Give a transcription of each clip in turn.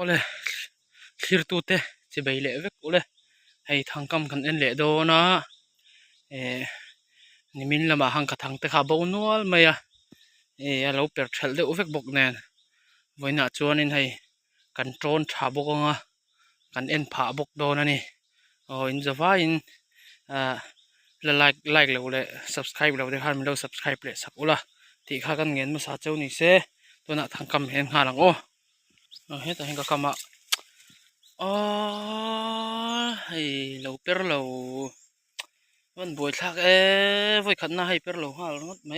ole thlir tu te chi bai le vek ole hei thangkam kan en le do na nimin lama hang ka thang te kha bo nual maya alo per thel de uvek bok nen voina chuanin hei kan tron tha bok anga kan en pha bok do na ni in zawa in la like lo le subscribe lo de har mi lo subscribe le sak ula ti kha kan ngen ma sa chau ni se to na thangkam hen nga lang he ta hen ka kama hei lo per loมันบวยทักไว้ขันหน้าให้เปิดโลหะแล้วไม่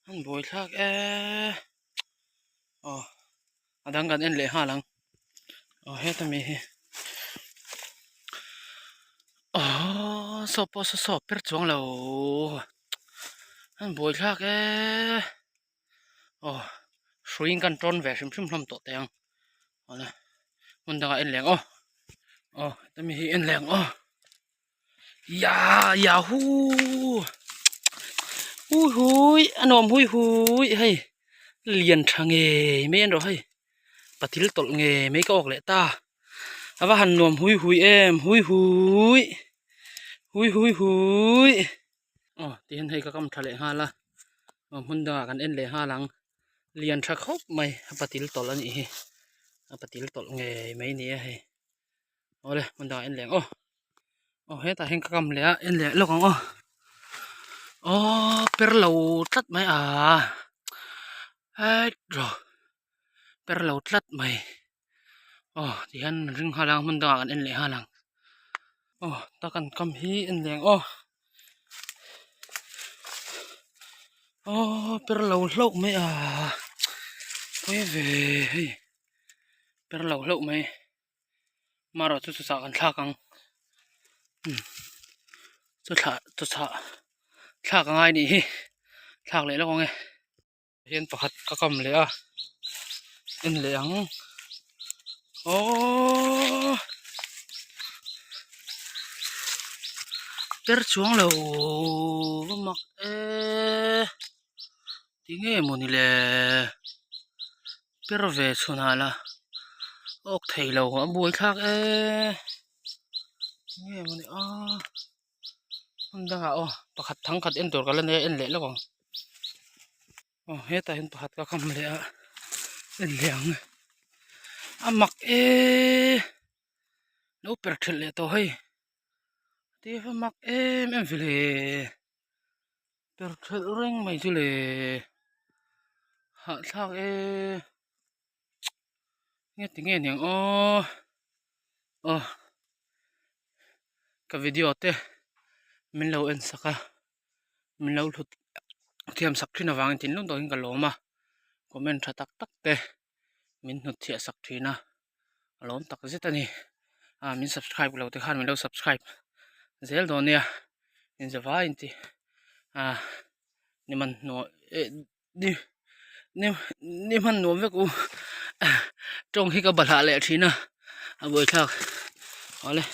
มันบวยทักดังกันเอ็นเละห้าหลังเฮ้ยทำไมสอบสอบเปิดช่วงเรามันบวยทักช่วยกันตรนแหวกชิมทำตัวเตียงนะมันดังกันเอ็นแรงทำไมเอ็นแรงยาฮูยอันนอมหุยเฮ้ยเลียนทางเงไม่เอ็นหรอเฮ้ยปฏิลตลเงไม่ก็ออกเลยตาเอาว่าหันนอมหุยหุยที่เห็นให้ก็กำทะเลห้าละหุ่นด่ากันเอ็นเลยห้าหลังเลียนชักครบไหมปฏิลตลนี่ปฏิลตลเงไม่เนี่ยเฮ้ยเอาเลยมันด่าเอ็นแรงเฮ้ยแต่เห็นก็กำเลยเอ็นเลยลูกของเปรเราตัดไหมรอเปรเราตัดไหมที่ฮันรึงหาลังมันด่ากันเอ็นเลยหาลังตะกันกำฮีเอ็นแรงเปรเราโลกไหมเฮ้ยเปรเราโลกไหมมาเราจะสากันท่ากังจะท่ากังไงนี่ท่าเลยแล้วไงเห็นประคัดก็กำเลยเอ็นเหลียงเปิดช่วงเรามักที่เงี้ยมันนี่แหละเปิดเวชสุนาละออกไทยเราบุยทักเงี้ยมันนี่มันดังประคัดทั้งขัดเอ็นตัวกันแล้วเนี่ยเอ็นเหละแล้วก่อนเฮ้ยแต่เห็นประคัดก็คำเลยเอ็นเหลียงมักแล้วเปิดเฉลี่ยตัวให้ที่ว่ามักแม่ฟิเลเปิดเฉลี่ยเร่งไม่ฟิเลหาทักเงี้ยติเงี้ยเนี่ยกับวิดีโอเต้มันเราเอ็นสักมันเราทุกเทียมสักที่นวางทิ้งลงตัวหิ้งกันล้มคอมเมนต์ตักเต้มินหุดเทียสักทีนะล้มตักเสร็จนี่มิน subscribe เราที่ข้างมินเรา subscribe เซลตัวเนี่ยมินจะว่าอินทีนี่มันหนูนี่มันหนูเวกูตรงที่กับบลาเลยทีนะบ่อยทักเอาเลย